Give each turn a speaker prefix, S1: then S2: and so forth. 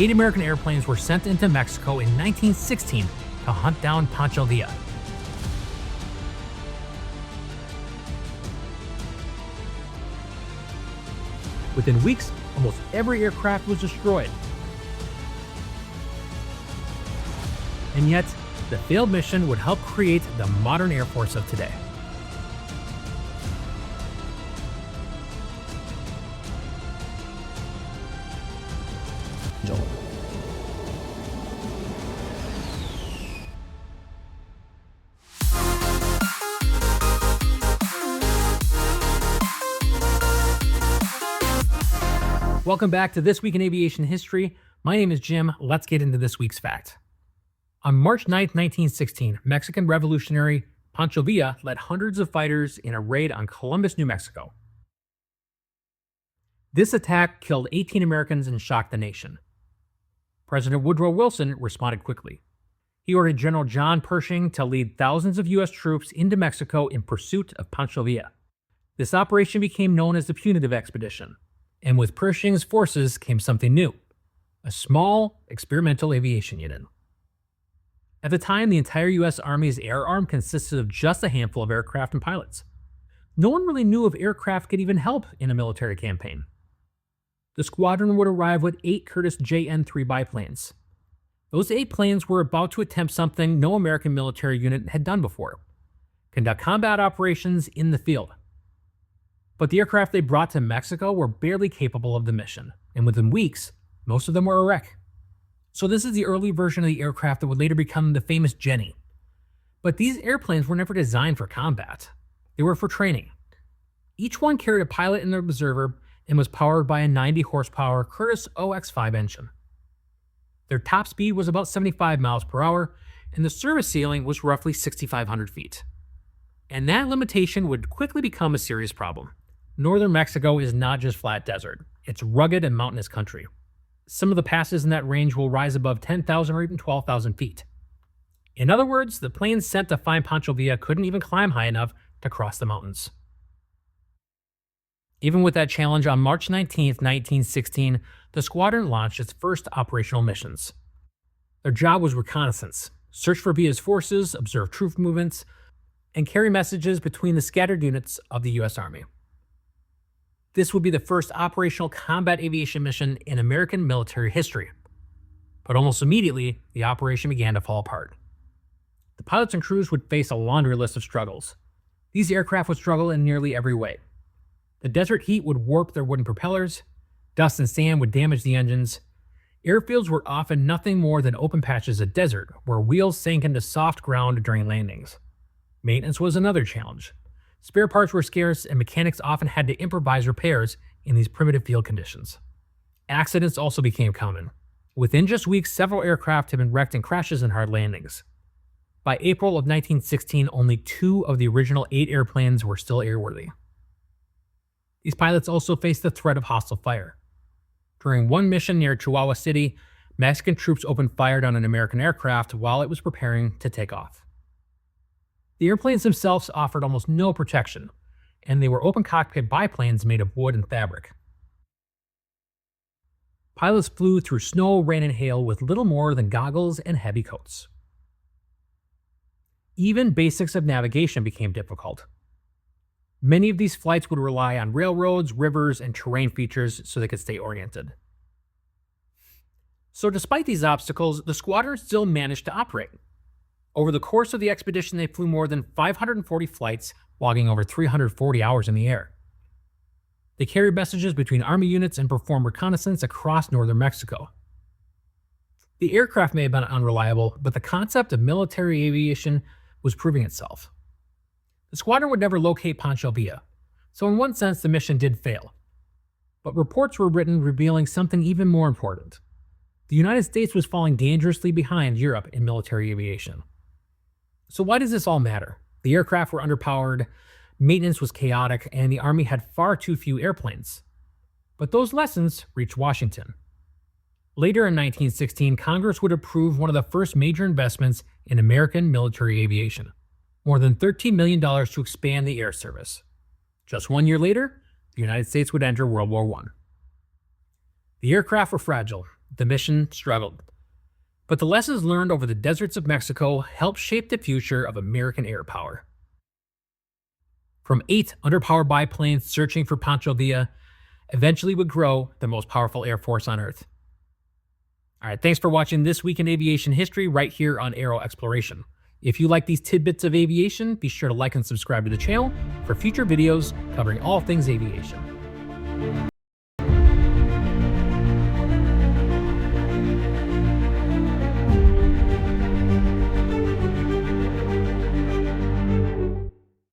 S1: 8 American airplanes were sent into Mexico in 1916 to hunt down Pancho Villa. Within weeks, almost every aircraft was destroyed. And yet, the failed mission would help create the modern Air Force of today. Welcome back to This Week in Aviation History. My name is Jim. Let's get into this week's fact. On March 9, 1916, Mexican revolutionary Pancho Villa led hundreds of fighters in a raid on Columbus, New Mexico. This attack killed 18 Americans and shocked the nation. President Woodrow Wilson responded quickly. He ordered General John Pershing to lead thousands of U.S. troops into Mexico in pursuit of Pancho Villa. This operation became known as the Punitive Expedition. And with Pershing's forces came something new, a small experimental aviation unit. At the time, the entire U.S. Army's air arm consisted of just a handful of aircraft and pilots. No one really knew if aircraft could even help in a military campaign. The squadron would arrive with 8 Curtiss JN-3 biplanes. Those 8 planes were about to attempt something no American military unit had done before: conduct combat operations in the field. But the aircraft they brought to Mexico were barely capable of the mission, and within weeks, most of them were a wreck. So this is the early version of the aircraft that would later become the famous Jenny. But these airplanes were never designed for combat. They were for training. Each one carried a pilot and an observer and was powered by a 90 horsepower Curtiss OX-5 engine. Their top speed was about 75 miles per hour, and the service ceiling was roughly 6,500 feet. And that limitation would quickly become a serious problem. Northern Mexico is not just flat desert. It's rugged and mountainous country. Some of the passes in that range will rise above 10,000 or even 12,000 feet. In other words, the planes sent to find Pancho Villa couldn't even climb high enough to cross the mountains. Even with that challenge, on March 19, 1916, the squadron launched its first operational missions. Their job was reconnaissance, search for Villa's forces, observe troop movements, and carry messages between the scattered units of the U.S. Army. This would be the first operational combat aviation mission in American military history. But almost immediately, the operation began to fall apart. The pilots and crews would face a laundry list of struggles. These aircraft would struggle in nearly every way. The desert heat would warp their wooden propellers, dust and sand would damage the engines. Airfields were often nothing more than open patches of desert where wheels sank into soft ground during landings. Maintenance was another challenge. Spare parts were scarce, and mechanics often had to improvise repairs in these primitive field conditions. Accidents also became common. Within just weeks, several aircraft had been wrecked in crashes and hard landings. By April of 1916, only 2 of the original 8 airplanes were still airworthy. These pilots also faced the threat of hostile fire. During one mission near Chihuahua City, Mexican troops opened fire on an American aircraft while it was preparing to take off. The airplanes themselves offered almost no protection, and they were open cockpit biplanes made of wood and fabric. Pilots flew through snow, rain, and hail with little more than goggles and heavy coats. Even basics of navigation became difficult. Many of these flights would rely on railroads, rivers, and terrain features so they could stay oriented. So despite these obstacles, the squadron still managed to operate. Over the course of the expedition, they flew more than 540 flights, logging over 340 hours in the air. They carried messages between Army units and performed reconnaissance across northern Mexico. The aircraft may have been unreliable, but the concept of military aviation was proving itself. The squadron would never locate Pancho Villa, so in one sense the mission did fail. But reports were written revealing something even more important. The United States was falling dangerously behind Europe in military aviation. So why does this all matter? The aircraft were underpowered, maintenance was chaotic, and the Army had far too few airplanes. But those lessons reached Washington. Later in 1916, Congress would approve one of the first major investments in American military aviation, more than $13 million to expand the air service. Just 1 year later, the United States would enter World War I. The aircraft were fragile, The mission struggled. But the lessons learned over the deserts of Mexico helped shape the future of American air power. From 8 underpowered biplanes searching for Pancho Villa, eventually would grow the most powerful air force on Earth. All right, thanks for watching This Week in Aviation History right here on AeroExploration. If you like these tidbits of aviation, be sure to like and subscribe to the channel for future videos covering all things aviation.